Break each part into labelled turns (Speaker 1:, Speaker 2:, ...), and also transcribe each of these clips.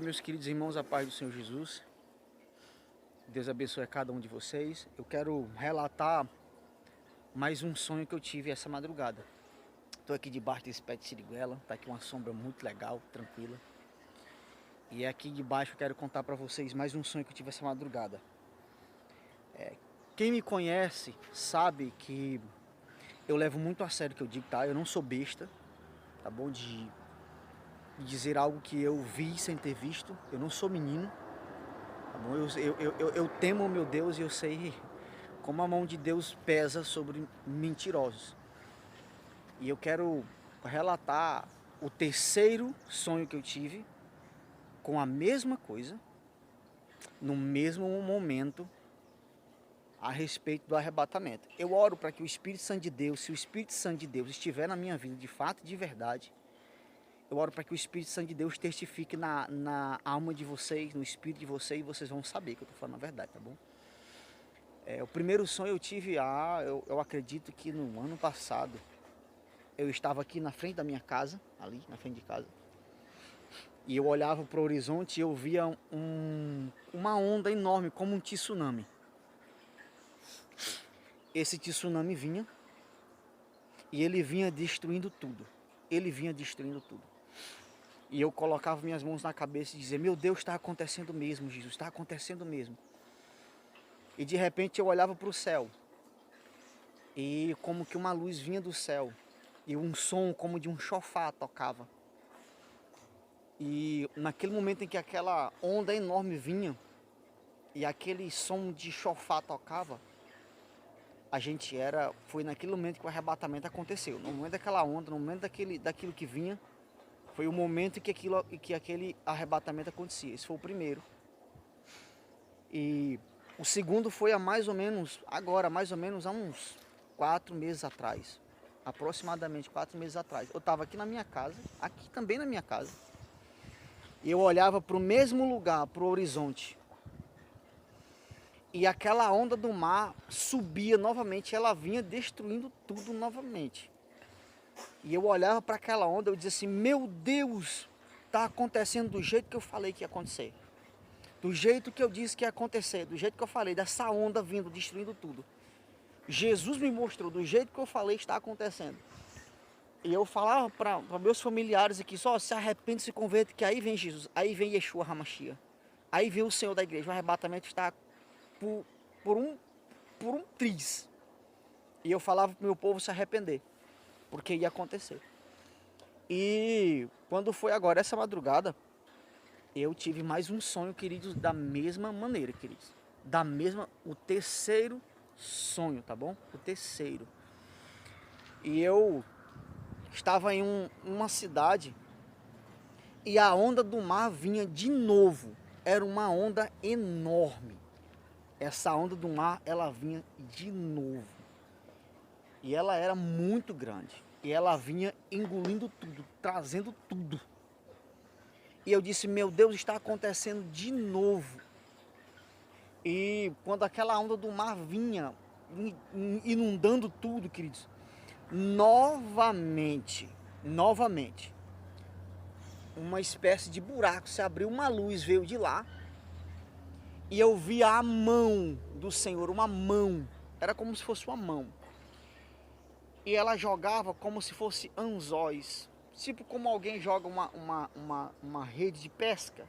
Speaker 1: Olá, meus queridos irmãos, a paz do Senhor Jesus. Deus abençoe a cada um de vocês. Eu quero relatar mais um sonho que eu tive essa madrugada. Estou aqui debaixo desse pé de siriguela, tá aqui uma sombra muito legal, tranquila. E aqui debaixo eu quero contar para vocês mais um sonho que eu tive essa madrugada. Quem me conhece sabe que eu levo muito a sério o que eu digo, tá? Eu não sou besta, tá bom? De dizer algo que eu vi sem ter visto. Eu não sou menino. Tá bom? Eu temo o meu Deus e eu sei como a mão de Deus pesa sobre mentirosos. E eu quero relatar o terceiro sonho que eu tive com a mesma coisa, no mesmo momento, a respeito do arrebatamento. Eu oro para que o Espírito Santo de Deus, se o Espírito Santo de Deus estiver na minha vida de fato e de verdade, eu oro para que o Espírito Santo de Deus testifique na alma de vocês, no espírito de vocês, e vocês vão saber que eu estou falando a verdade, tá bom? O primeiro sonho eu tive, eu acredito que no ano passado, eu estava aqui na frente da minha casa, ali na frente de casa, e eu olhava para o horizonte e eu via uma onda enorme, como um tsunami. Esse tsunami vinha, e ele vinha destruindo tudo. Ele vinha destruindo tudo. E eu colocava minhas mãos na cabeça e dizia: meu Deus, está acontecendo mesmo, Jesus, está acontecendo mesmo. E de repente eu olhava para o céu, e como que uma luz vinha do céu, e um som como de um chofar tocava. E naquele momento em que aquela onda enorme vinha, e aquele som de chofar tocava, foi naquele momento que o arrebatamento aconteceu. No momento daquela onda, no momento daquilo que vinha, foi o momento em que aquele arrebatamento acontecia. Esse foi o primeiro. E o segundo foi há mais ou menos há uns 4 meses atrás. Aproximadamente 4 meses atrás. Eu estava aqui na minha casa, aqui também na minha casa. E eu olhava para o mesmo lugar, para o horizonte. E aquela onda do mar subia novamente, ela vinha destruindo tudo novamente. E eu olhava para aquela onda, eu dizia assim: meu Deus, está acontecendo do jeito que eu falei que ia acontecer. Do jeito que eu disse que ia acontecer, do jeito que eu falei, dessa onda vindo, destruindo tudo. Jesus me mostrou, do jeito que eu falei, está acontecendo. E eu falava para meus familiares aqui: só se arrepende, se converte, que aí vem Jesus, aí vem Yeshua HaMashiach. Aí vem o Senhor da igreja, o arrebatamento está por um triz. E eu falava para o meu povo se arrepender, porque ia acontecer. E quando foi agora, essa madrugada, eu tive mais um sonho, queridos, da mesma maneira, queridos. O terceiro sonho, tá bom? O terceiro. E eu estava em uma cidade e a onda do mar vinha de novo. Era uma onda enorme. Essa onda do mar, ela vinha de novo. E ela era muito grande. E ela vinha engolindo tudo, trazendo tudo. E eu disse: meu Deus, está acontecendo de novo. E quando aquela onda do mar vinha, inundando tudo, queridos, novamente, uma espécie de buraco se abriu, uma luz veio de lá, e eu vi a mão do Senhor, uma mão, era como se fosse uma mão, e ela jogava como se fosse anzóis, tipo como alguém joga uma rede de pesca,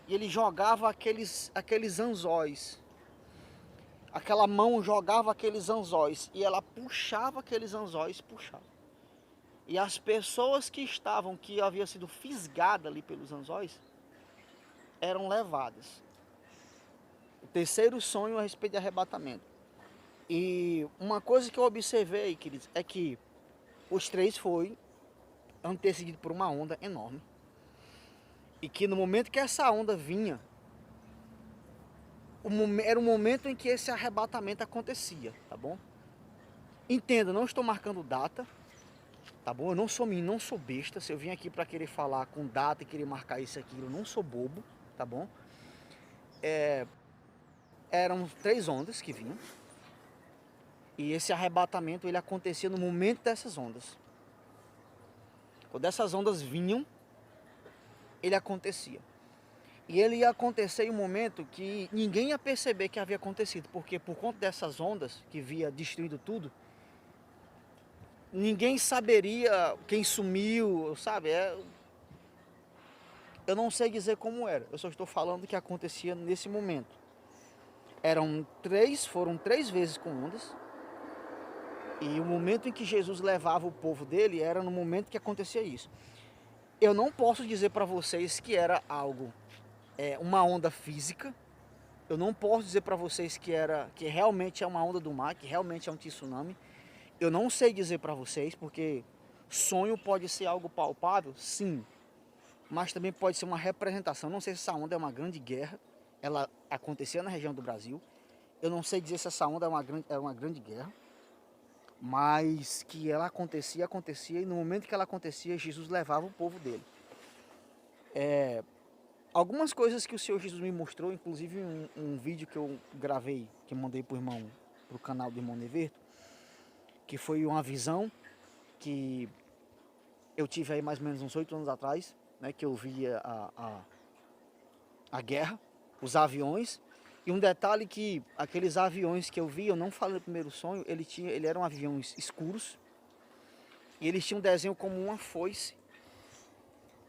Speaker 1: e ele jogava aqueles anzóis. Aquela mão jogava aqueles anzóis e ela puxava aqueles anzóis, puxava. E as pessoas que haviam sido fisgadas ali pelos anzóis, eram levadas. O terceiro sonho a respeito de arrebatamento. E uma coisa que eu observei, queridos, é que os três foi antecedido por uma onda enorme. E que no momento que essa onda vinha, era o momento em que esse arrebatamento acontecia, tá bom? Entenda, não estou marcando data, tá bom? Eu não sou menino, não sou besta. Se eu vim aqui para querer falar com data e querer marcar isso e aquilo, eu não sou bobo, tá bom? Eram 3 ondas que vinham. E esse arrebatamento, ele acontecia no momento dessas ondas. Quando essas ondas vinham, ele acontecia. E ele ia acontecer em um momento que ninguém ia perceber que havia acontecido, porque por conta dessas ondas que via destruindo tudo, ninguém saberia quem sumiu, sabe? Eu não sei dizer como era, eu só estou falando que acontecia nesse momento. Foram três vezes com ondas, e o momento em que Jesus levava o povo dele era no momento que acontecia isso. Eu não posso dizer para vocês que era algo, uma onda física. Eu não posso dizer para vocês que realmente é uma onda do mar, que realmente é um tsunami. Eu não sei dizer para vocês, porque sonho pode ser algo palpável, sim, mas também pode ser uma representação. Não sei se essa onda é uma grande guerra, ela acontecia na região do Brasil. Eu não sei dizer se essa onda é uma grande guerra, mas que ela acontecia, e no momento que ela acontecia, Jesus levava o povo dele. Algumas coisas que o Senhor Jesus me mostrou, inclusive um vídeo que eu gravei, que eu mandei pro irmão, pro canal do irmão Neverto, que foi uma visão que eu tive aí mais ou menos uns 8 anos atrás, né, que eu via a guerra, os aviões, e um detalhe que aqueles aviões que eu vi, eu não falei no primeiro sonho, ele eram aviões escuros, e eles tinham um desenho como uma foice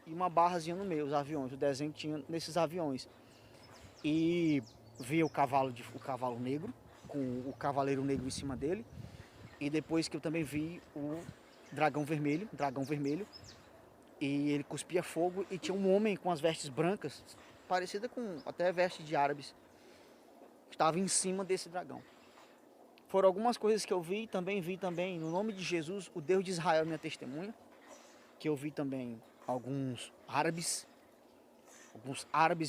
Speaker 1: e uma barrazinha no meio, os aviões, o desenho que tinha nesses aviões. E vi o cavalo negro, com o cavaleiro negro em cima dele, e depois que eu também vi o dragão vermelho, e ele cuspia fogo, e tinha um homem com as vestes brancas, parecida com até vestes de árabes, que estava em cima desse dragão. Foram algumas coisas que eu vi também, no nome de Jesus, o Deus de Israel minha testemunha, que eu vi também alguns árabes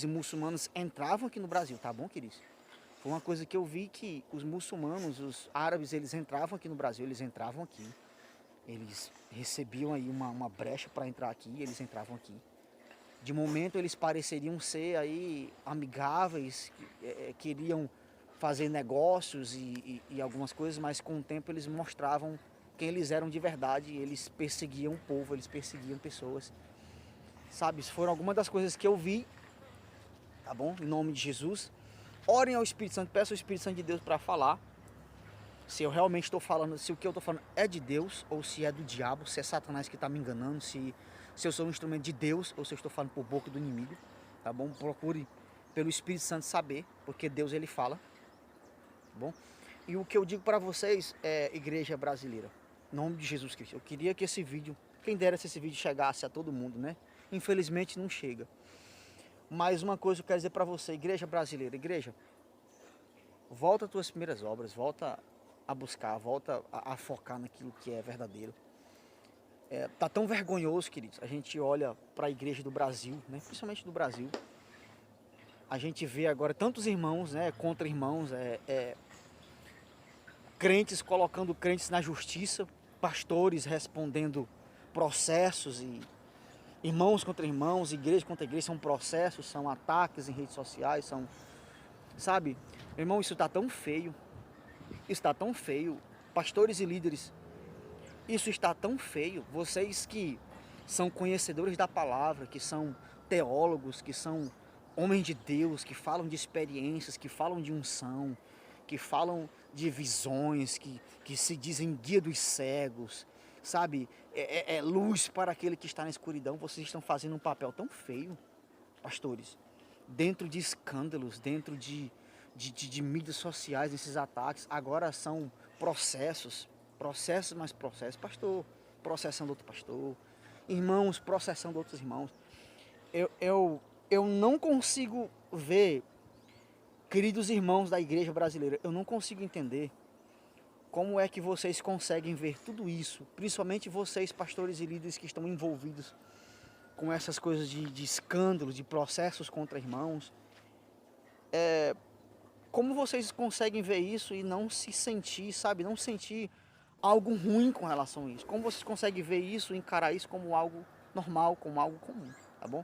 Speaker 1: e muçulmanos entravam aqui no Brasil, tá bom, queridos? Foi uma coisa que eu vi, que os muçulmanos, os árabes, eles entravam aqui no Brasil, eles recebiam aí uma brecha para entrar aqui, eles entravam aqui. De momento eles pareceriam ser aí amigáveis, queriam fazer negócios e algumas coisas, mas com o tempo eles mostravam quem eles eram de verdade, eles perseguiam o povo, eles perseguiam pessoas. Sabe, isso foram algumas das coisas que eu vi, tá bom? Em nome de Jesus. Orem ao Espírito Santo, peçam ao Espírito Santo de Deus para falar. Se eu realmente estou falando, se o que eu estou falando é de Deus ou se é do diabo, se é Satanás que está me enganando, se eu sou um instrumento de Deus ou se eu estou falando por boca do inimigo, tá bom? Procure pelo Espírito Santo saber, porque Deus ele fala, tá bom? E o que eu digo para vocês é, igreja brasileira, em nome de Jesus Cristo, eu queria que esse vídeo, quem dera se esse vídeo chegasse a todo mundo, né? Infelizmente não chega. Mas uma coisa eu quero dizer para você, igreja brasileira, igreja, volta às tuas primeiras obras, volta a buscar, volta a focar naquilo que é verdadeiro. Tá tão vergonhoso, queridos, a gente olha para a igreja do Brasil, né, principalmente do Brasil, a gente vê agora tantos irmãos, né, contra irmãos, crentes colocando crentes na justiça, pastores respondendo processos e irmãos contra irmãos, igreja contra igreja, são processos, são ataques em redes sociais, são, sabe, meu irmão, isso está tão feio, pastores e líderes, isso está tão feio, vocês que são conhecedores da palavra, que são teólogos, que são homens de Deus, que falam de experiências, que falam de unção, que falam de visões, que se dizem guia dos cegos, sabe, luz para aquele que está na escuridão, vocês estão fazendo um papel tão feio, pastores, dentro de escândalos, dentro de mídias sociais, esses ataques, agora são processos mais processos, pastor processando outro pastor, irmãos processando outros irmãos. Eu não consigo ver, queridos irmãos da igreja brasileira, eu não consigo entender como é que vocês conseguem ver tudo isso, principalmente vocês, pastores e líderes que estão envolvidos com essas coisas de escândalos, de processos contra irmãos. Como vocês conseguem ver isso e não se sentir, sabe, não sentir algo ruim com relação a isso? Como vocês conseguem ver isso e encarar isso como algo normal, como algo comum, tá bom?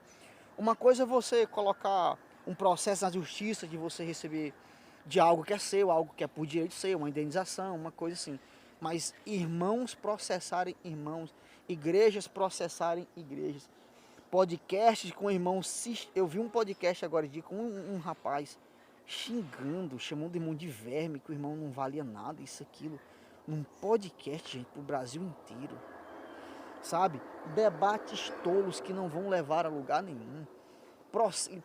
Speaker 1: Uma coisa é você colocar um processo na justiça de você receber de algo que é seu, algo que é por direito seu, uma indenização, uma coisa assim. Mas irmãos processarem irmãos, igrejas processarem igrejas, podcasts com o irmão. Eu vi um podcast agora de com um rapaz xingando, chamando o irmão de verme, que o irmão não valia nada, isso, aquilo. Num podcast, gente, pro Brasil inteiro. Sabe? Debates tolos que não vão levar a lugar nenhum.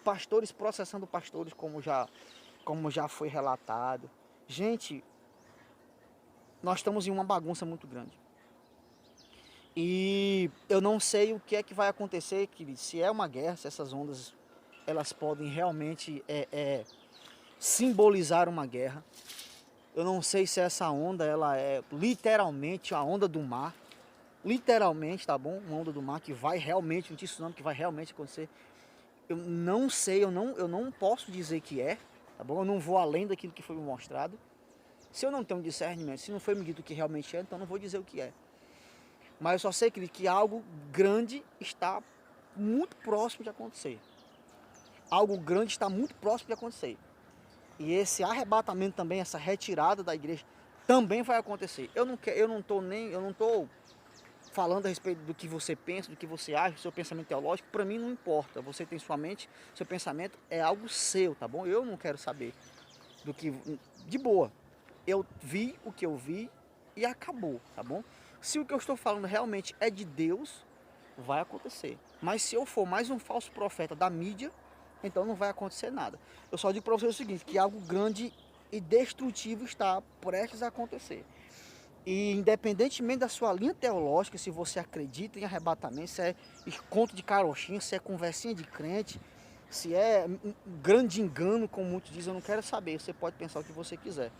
Speaker 1: Pastores processando pastores, como já foi relatado. Gente, nós estamos em uma bagunça muito grande. E eu não sei o que é que vai acontecer, querido. Se é uma guerra, se essas ondas elas podem realmente simbolizar uma guerra. Eu não sei se essa onda ela é literalmente a onda do mar. Literalmente, tá bom? Uma onda do mar que vai realmente, um tsunami que vai realmente acontecer. Eu não sei, eu não posso dizer que é, tá bom? Eu não vou além daquilo que foi me mostrado. Se eu não tenho discernimento, se não foi me dito o que realmente é, então eu não vou dizer o que é. Mas eu só sei que algo grande está muito próximo de acontecer. Algo grande está muito próximo de acontecer. E esse arrebatamento também, essa retirada da igreja, também vai acontecer. Eu não estou falando a respeito do que você pensa, do que você acha, do seu pensamento teológico. Para mim não importa. Você tem sua mente, seu pensamento é algo seu, tá bom? Eu não quero saber do que... De boa. Eu vi o que eu vi e acabou, tá bom? Se o que eu estou falando realmente é de Deus, vai acontecer. Mas se eu for mais um falso profeta da mídia, então não vai acontecer nada. Eu só digo para você o seguinte, que algo grande e destrutivo está prestes a acontecer. E independentemente da sua linha teológica, se você acredita em arrebatamento, se é conto de carochinha, se é conversinha de crente, se é um grande engano, como muitos dizem, eu não quero saber. Você pode pensar o que você quiser.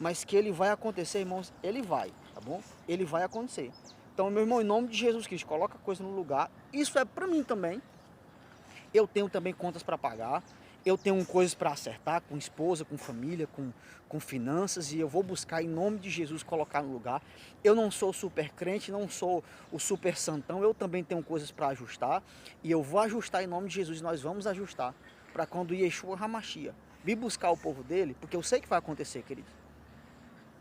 Speaker 1: Mas que ele vai acontecer, irmãos, ele vai, tá bom? Ele vai acontecer. Então, meu irmão, em nome de Jesus Cristo, coloca a coisa no lugar. Isso é para mim também. Eu tenho também contas para pagar. Eu tenho coisas para acertar com esposa, com família, com finanças. E eu vou buscar, em nome de Jesus, colocar no lugar. Eu não sou super crente, não sou o super santão. Eu também tenho coisas para ajustar. E eu vou ajustar em nome de Jesus. Nós vamos ajustar para quando Yeshua HaMashiach vir buscar o povo dele. Porque eu sei que vai acontecer, querido.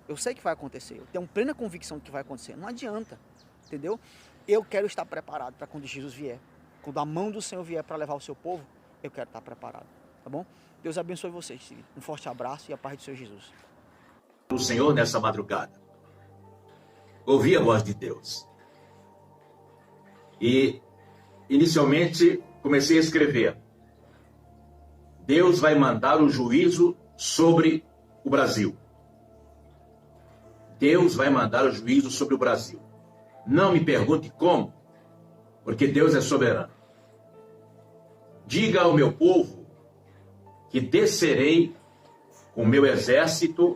Speaker 1: Eu sei que vai acontecer. Eu tenho plena convicção de que vai acontecer. Não adianta. Entendeu? Eu quero estar preparado para quando Jesus vier. Quando a mão do Senhor vier para levar o seu povo, eu quero estar preparado. Tá bom? Deus abençoe vocês, filho. Um forte abraço e a paz do Senhor Jesus.
Speaker 2: O Senhor nessa madrugada. Ouvi a voz de Deus. E, inicialmente, comecei a escrever. Deus vai mandar o juízo sobre o Brasil. Deus vai mandar o juízo sobre o Brasil. Não me pergunte como, porque Deus é soberano. Diga ao meu povo que descerei com o meu exército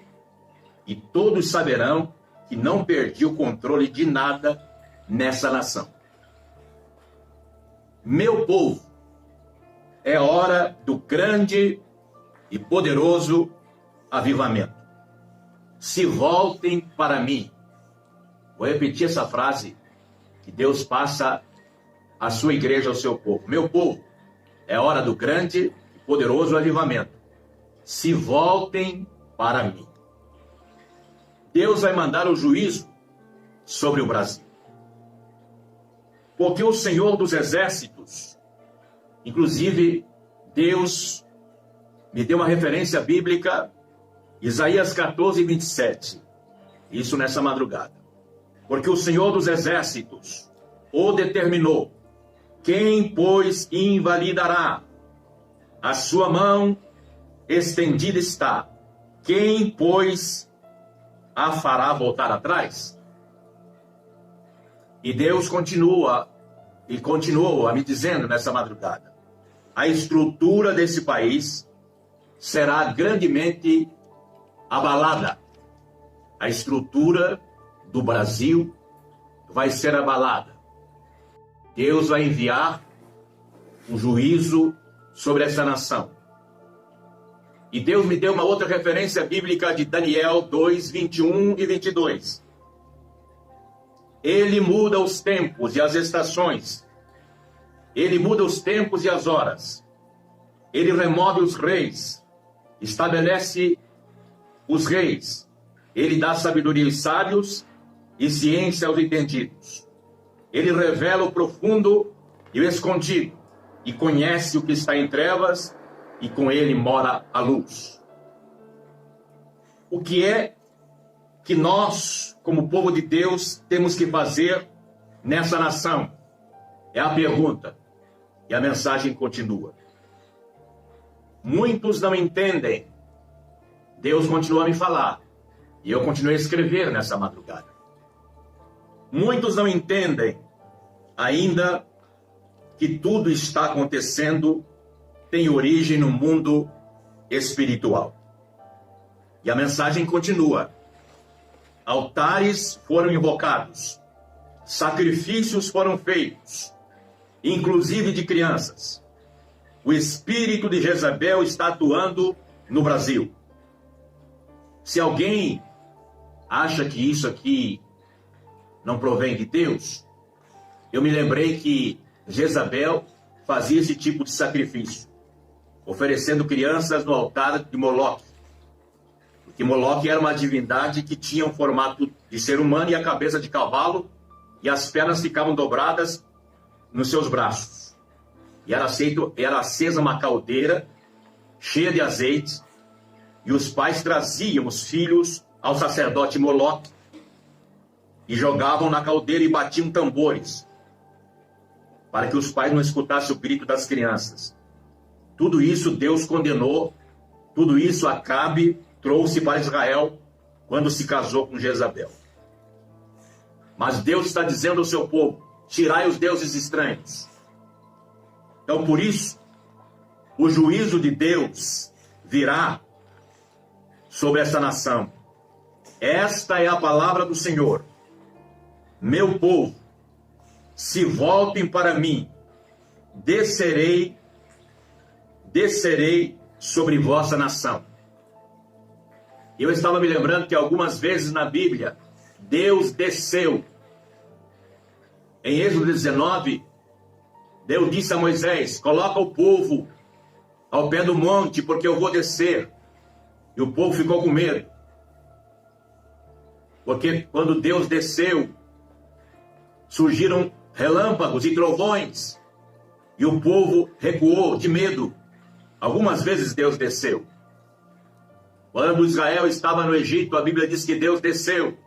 Speaker 2: e todos saberão que não perdi o controle de nada nessa nação. Meu povo, é hora do grande e poderoso avivamento. Se voltem para mim. Vou repetir essa frase que Deus passa à sua igreja, ao seu povo. Meu povo, é hora do grande e poderoso avivamento. Se voltem para mim. Deus vai mandar o juízo sobre o Brasil. Porque o Senhor dos Exércitos, inclusive Deus me deu uma referência bíblica, Isaías 14, 27. Isso nessa madrugada. Porque o Senhor dos Exércitos o determinou. Quem, pois, invalidará? A sua mão estendida está. Quem, pois, a fará voltar atrás? E Deus continuou a me dizendo nessa madrugada. A estrutura desse país será grandemente abalada. A estrutura do Brasil vai ser abalada. Deus vai enviar um juízo sobre essa nação. E Deus me deu uma outra referência bíblica de Daniel 2, 21 e 22. Ele muda os tempos e as estações. Ele muda os tempos e as horas. Ele remove os reis. Estabelece os reis. Ele dá sabedoria aos sábios e ciência aos entendidos. Ele revela o profundo eu escondi, e conhece o que está em trevas, e com ele mora a luz. O que é que nós, como povo de Deus, temos que fazer nessa nação? É a pergunta. E a mensagem continua. Muitos não entendem. Deus continua a me falar. E eu continuei a escrever nessa madrugada. Muitos não entendem ainda que tudo está acontecendo tem origem no mundo espiritual. E a mensagem continua. Altares foram invocados, sacrifícios foram feitos, inclusive de crianças. O espírito de Jezabel está atuando no Brasil. Se alguém acha que isso aqui não provém de Deus, eu me lembrei que Jezabel fazia esse tipo de sacrifício, oferecendo crianças no altar de Moloque. Porque Moloque era uma divindade que tinha um formato de ser humano e a cabeça de cavalo, e as pernas ficavam dobradas nos seus braços. E era acesa uma caldeira cheia de azeite, e os pais traziam os filhos ao sacerdote Moloque e jogavam na caldeira e batiam tambores, para que os pais não escutassem o grito das crianças. Tudo isso Deus condenou, tudo isso Acabe trouxe para Israel quando se casou com Jezabel. Mas Deus está dizendo ao seu povo, tirai os deuses estranhos. Então, por isso, o juízo de Deus virá sobre essa nação. Esta é a palavra do Senhor. Meu povo, se voltem para mim, descerei sobre vossa nação. Eu estava me lembrando que algumas vezes na Bíblia, Deus desceu. Em Êxodo 19, Deus disse a Moisés, coloca o povo ao pé do monte, porque eu vou descer. E o povo ficou com medo. Porque quando Deus desceu, surgiram relâmpagos e trovões. E o povo recuou de medo. Algumas vezes Deus desceu. Quando Israel estava no Egito, a Bíblia diz que Deus desceu.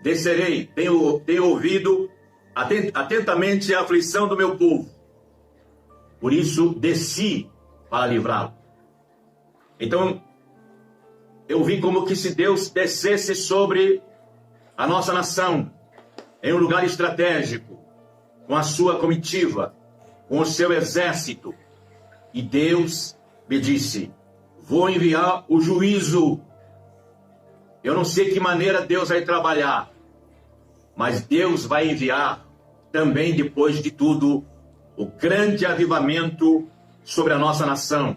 Speaker 2: Descerei, tenho ouvido atentamente a aflição do meu povo. Por isso, desci para livrá-lo. Então, eu vi como que se Deus descesse sobre a nossa nação, em um lugar estratégico, com a sua comitiva, com o seu exército. E Deus me disse, vou enviar o juízo. Eu não sei que maneira Deus vai trabalhar, mas Deus vai enviar também, depois de tudo, o grande avivamento sobre a nossa nação.